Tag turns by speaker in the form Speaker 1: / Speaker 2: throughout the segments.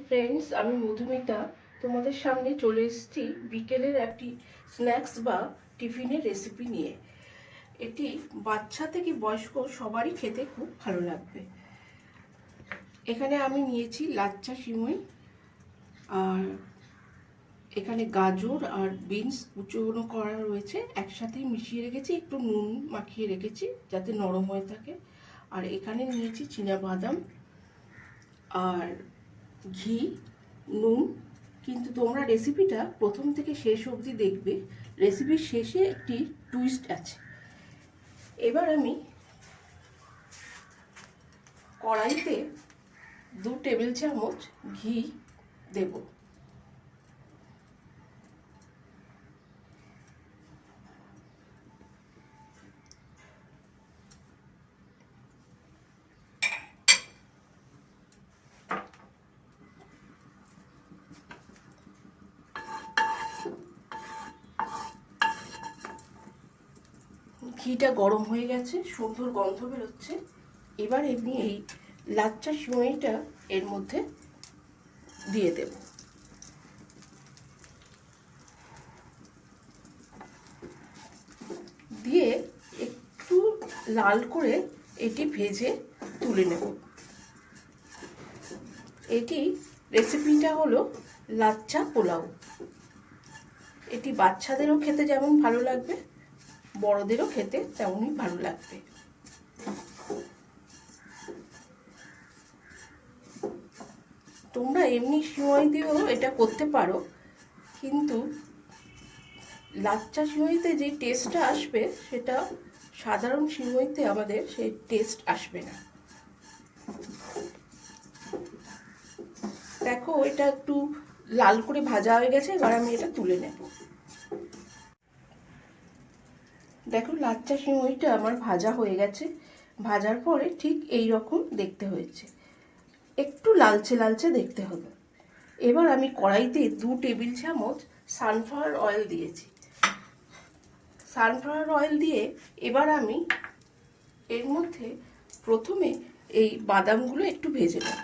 Speaker 1: Friends, আমি মধুমিতা তোমাদের সামনে চলে এসেছি বিকেলের একটি স্ন্যাক্স বা টিফিনের রেসিপি নিয়ে। এটি বাচ্চা থেকে বয়স্ক সবারই খেতে খুব ভালো লাগবে। এখানে আমি নিয়েছি লাচ্চা সিমই, আর এখানে গাজর আর বিনস কুচোনো করা রয়েছে, একসাথে মিশিয়ে রেখেছি, একটু নুন মাখিয়ে রেখেছি যাতে নরম হয়ে থাকে। আর এখানে নিয়েছি বাদাম আর ঘি, নুন। কিন্তু তোমরা রেসিপিটা প্রথম থেকে শেষ অবধি দেখবে, রেসিপির শেষে একটি টুইস্ট আছে। এবার আমি কড়াইতে 2 টেবিল চামচ ঘি দেব। ঘিটা গরম হয়ে গেছে, সুন্দর গন্ধ বেরোচ্ছে। এবার আমি এই লাচ্চা সিমইটা এর মধ্যে দিয়ে দেব। দিয়ে একটু লাল করে এটি ভেজে তুলে নেব। এটি রেসিপিটা হলো লাচ্চা পোলাও। এটি বাচ্চাদেরও খেতে যেমন ভালো লাগবে, বড়দেরও খেতে তেমনই ভালো লাগবে। তোমরা এমনি সিমই দিয়েও এটা করতে পারো, কিন্তু লাচ্চা সিমইতে যে টেস্টটা আসবে সেটা সাধারণ সিমইতে আমাদের সেই টেস্ট আসবে না। দেখো, এটা একটু লাল করে ভাজা হয়ে গেছে, এবার আমি এটা তুলে নেব। দেখো, লাচ্চা সিমইটা আমার ভাজা হয়ে গেছে। ভাজার পরে ঠিক এই রকম দেখতে হয়েছে, একটু লালচে লালচে দেখতে হবে। এবার আমি কড়াইতে 2 টেবিল চামচ সানফ্লাওয়ার অয়েল দিয়েছি। সানফ্লাওয়ার অয়েল দিয়ে এবার আমি এর মধ্যে প্রথমে এই বাদামগুলো একটু ভেজে নেব।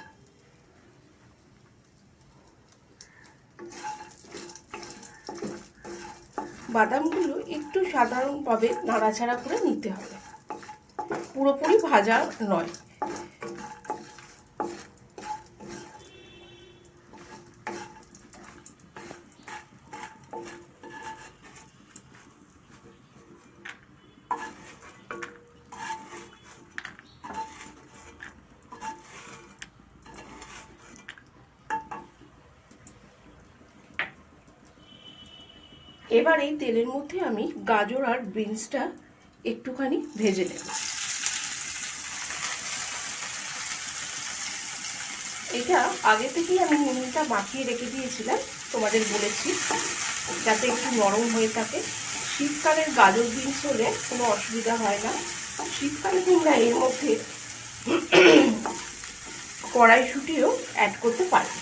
Speaker 1: বাদামগুলো একটু সাধারণভাবে নাড়াচাড়া করে নিতে হবে, পুরোপুরি ভাজা নয়। এবার এই তেলের মধ্যে আমি গাজর আর বিনসটা একটুখানি ভেজে নেব। এটা আগে থেকেই আমি নুনটা মাখিয়ে রেখে দিয়েছিলাম, তোমাদের বলেছি, যাতে একটু নরম হয়ে থাকে। শীতকালের গাজর বিনস হলে কোনো অসুবিধা হয় না। শীতকালে তোমরা এর মধ্যে কড়াইশুঁটিও অ্যাড করতে পারবে।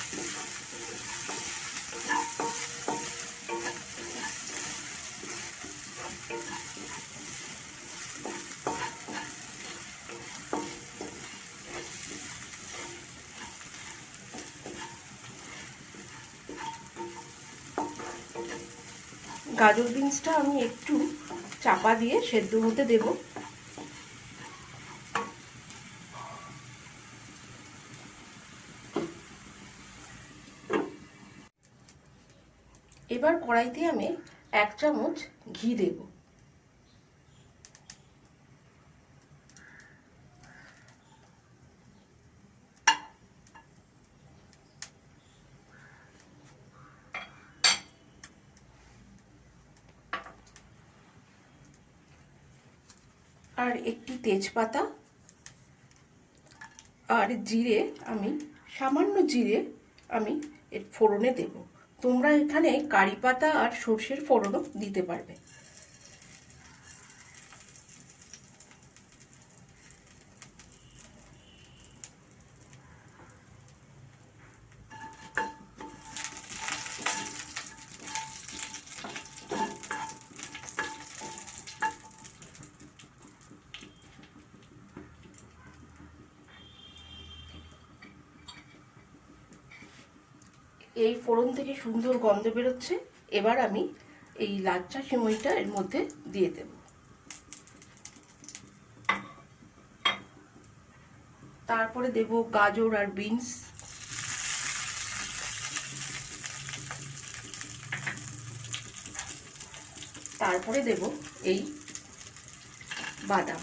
Speaker 1: গাজর বিনসটা আমি একটু চাপা দিয়ে সেদ্ধ হতে দেব। এবার কড়াইতে আমি 1 চামচ ঘি দেব। আর একটি তেজপাতা আর জিরে, আমি সামান্য জিরে আমি এর ফোড়নে দেব। তোমরা এখানে কারি পাতা আর সর্ষের ফোড়নও দিতে পারবে। এই ফোড়ন থেকে সুন্দর গন্ধ বেরোচ্ছে। এবার আমি এই লাচ্চা সিমইটা এর মধ্যে দিয়ে দেব। তারপরে দেব গাজর আর বিনস, তারপরে দেব এই বাদাম।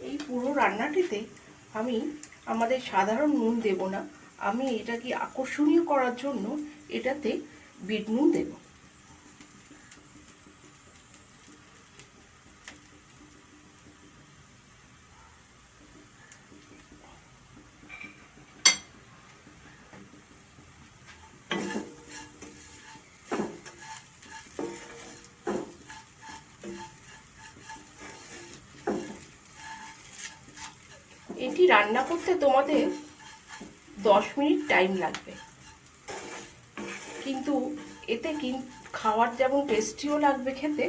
Speaker 1: এই পুরো রান্নাটিতে আমি আমাদের সাধারণ নুন দেব না, আমি এটাকে আকর্ষণীয় করার জন্য এটাতে বিট নুন দেব। এটি রান্না করতে তোমাদের 10 মিনিট টাইম লাগবে, কিন্তু এতে খাওয়ার যেমন টেস্টিও লাগবে খেতে,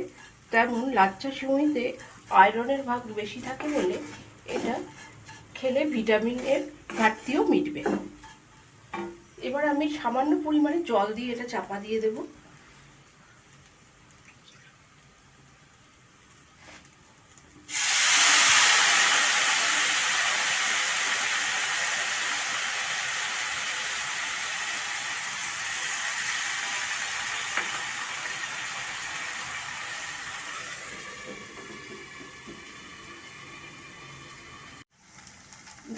Speaker 1: তেমন লাচ্চা সিমইতে আয়রনের ভাগ বেশি থাকে বলে এটা খেলে ভিটামিনের ঘাটতিও মিটবে। এবার আমি সামান্য পরিমাণে জল দিয়ে এটা চাপা দিয়ে দেব।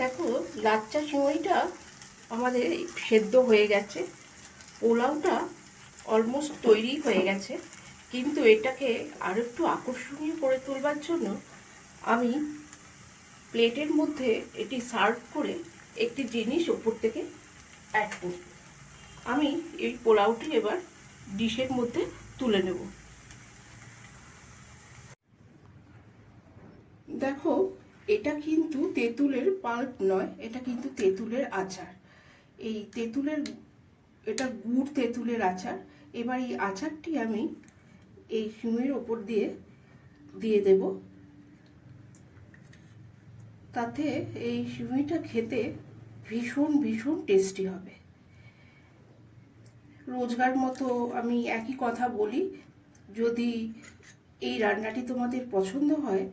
Speaker 1: দেখো লাচ্চা সিমইটা আমাদের সেদ্ধ হয়ে গেছে, পোলাওটা অলমোস্ট তৈরি হয়ে গেছে, কিন্তু এটাকে আরো একটু আকর্ষণীয় করে তোলবার জন্য আমি প্লেটের মধ্যে এটি সার্ভ করে একটি জিনিস ওপর থেকে অ্যাড করব। আমি এই পোলাওটি এবার ডিশের মধ্যে তুলে নেব। দেখো এটা কিন্তু তেঁতুলের পাল্প নয়, এটা কিন্তু তেঁতুলের আচার। এই তেঁতুলের, এটা গুড় তেঁতুলের আচার। এবার এই আচারটি আমি এই সিমইয়ের ওপর দিয়ে দিয়ে দেব। তাতে এই সিমইটা খেতে ভীষণ ভীষণ টেস্টি হবে। রোজকার মতো আমি একই কথা বলি, যদি এই রান্নাটি তোমাদের পছন্দ হয়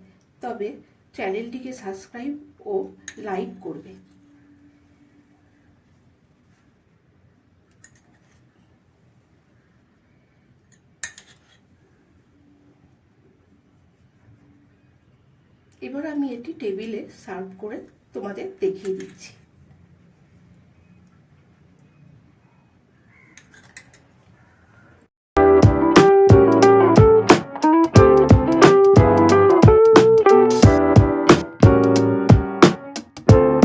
Speaker 1: তবে চ্যানেলটিকে সাবস্ক্রাইব ও লাইক করবে। এবার আমি এটি টেবিলে সার্ভ করে তোমাদের দেখিয়ে দিচ্ছি।